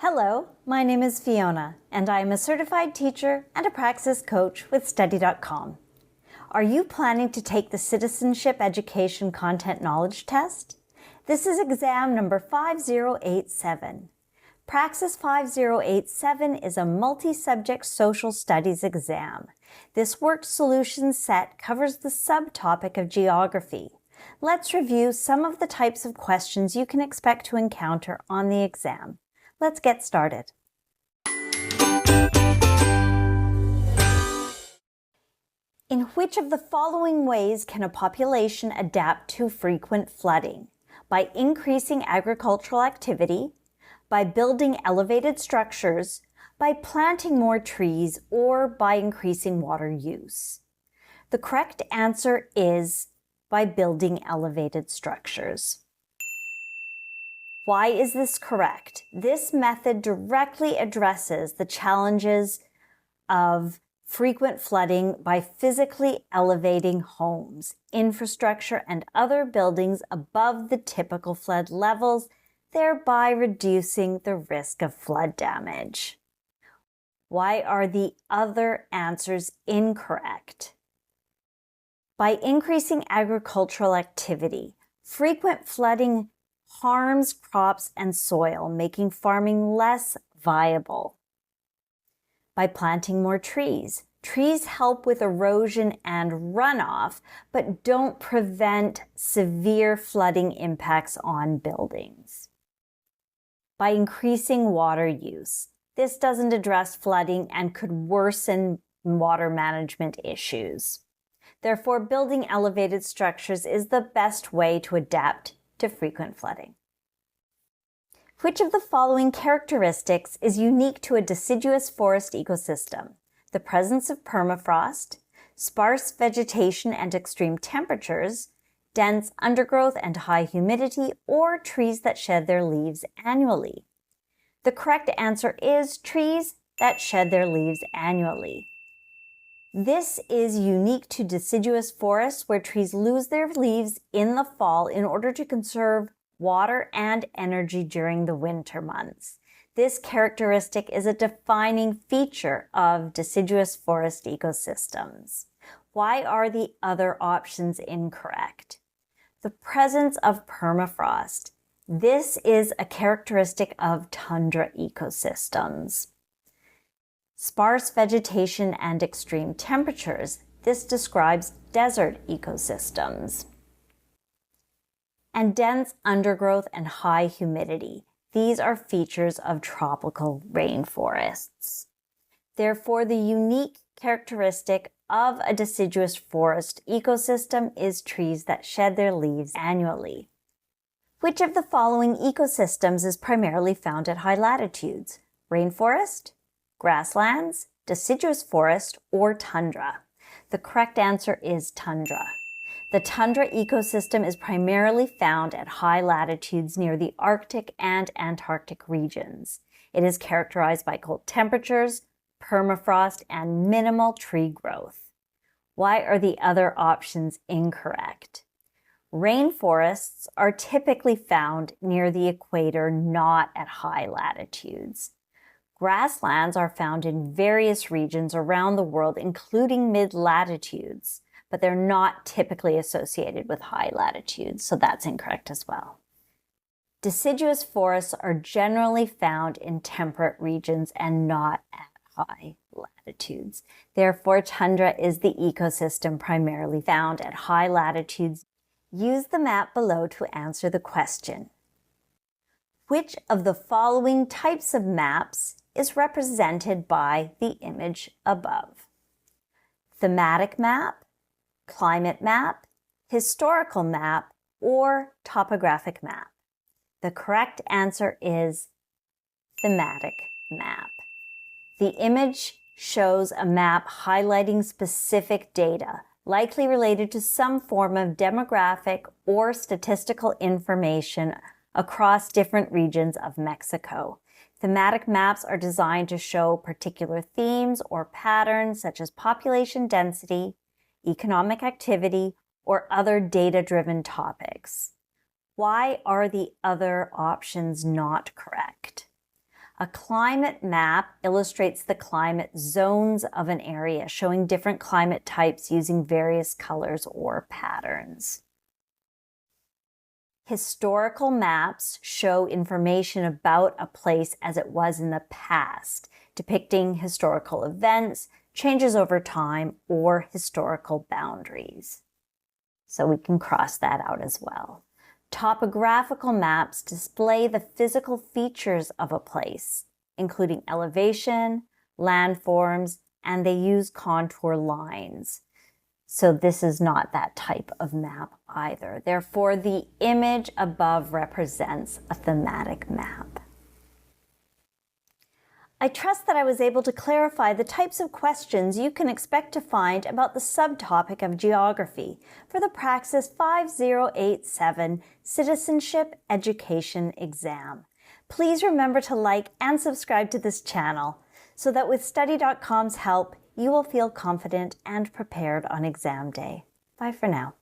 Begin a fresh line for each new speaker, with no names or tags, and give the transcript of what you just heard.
Hello, my name is Fiona, and I am a certified teacher and a Praxis coach with Study.com. Are you planning to take the Citizenship Education Content Knowledge Test? This is exam number 5087. Praxis 5087 is a multi-subject social studies exam. This worked solution set covers the subtopic of geography. Let's review some of the types of questions you can expect to encounter on the exam. Let's get started. In which of the following ways can a population adapt to frequent flooding? By increasing agricultural activity, by building elevated structures, by planting more trees, or by increasing water use? The correct answer is by building elevated structures. Why is this correct? This method directly addresses the challenges of frequent flooding by physically elevating homes, infrastructure, and other buildings above the typical flood levels, thereby reducing the risk of flood damage. Why are the other answers incorrect? By increasing agricultural activity, frequent flooding harms crops and soil, making farming less viable. By planting more trees, trees help with erosion and runoff, but don't prevent severe flooding impacts on buildings. By increasing water use, this doesn't address flooding and could worsen water management issues. Therefore, building elevated structures is the best way to adapt to frequent flooding. Which of the following characteristics is unique to a deciduous forest ecosystem? The presence of permafrost, sparse vegetation and extreme temperatures, dense undergrowth and high humidity, or trees that shed their leaves annually? The correct answer is trees that shed their leaves annually. This is unique to deciduous forests where trees lose their leaves in the fall in order to conserve water and energy during the winter months. This characteristic is a defining feature of deciduous forest ecosystems. Why are the other options incorrect? The presence of permafrost. This is a characteristic of tundra ecosystems. Sparse vegetation and extreme temperatures. This describes desert ecosystems. And dense undergrowth and high humidity. These are features of tropical rainforests. Therefore, the unique characteristic of a deciduous forest ecosystem is trees that shed their leaves annually. Which of the following ecosystems is primarily found at high latitudes? Rainforest, grasslands, deciduous forest, or tundra? The correct answer is tundra. The tundra ecosystem is primarily found at high latitudes near the Arctic and Antarctic regions. It is characterized by cold temperatures, permafrost, and minimal tree growth. Why are the other options incorrect? Rainforests are typically found near the equator, not at high latitudes. Grasslands are found in various regions around the world, including mid-latitudes, but they're not typically associated with high latitudes, so that's incorrect as well. Deciduous forests are generally found in temperate regions and not at high latitudes. Therefore, tundra is the ecosystem primarily found at high latitudes. Use the map below to answer the question. Which of the following types of maps is represented by the image above? Thematic map, climate map, historical map, or topographic map? The correct answer is thematic map. The image shows a map highlighting specific data, likely related to some form of demographic or statistical information across different regions of Mexico. Thematic maps are designed to show particular themes or patterns such as population density, economic activity, or other data-driven topics. Why are the other options not correct? A climate map illustrates the climate zones of an area, showing different climate types using various colors or patterns. Historical maps show information about a place as it was in the past, depicting historical events, changes over time, or historical boundaries. So we can cross that out as well. Topographical maps display the physical features of a place, including elevation, landforms, and they use contour lines. So this is not that type of map either. Therefore, the image above represents a thematic map. I trust that I was able to clarify the types of questions you can expect to find about the subtopic of geography for the Praxis 5087 Citizenship Education exam. Please remember to like and subscribe to this channel so that with Study.com's help, you will feel confident and prepared on exam day. Bye for now.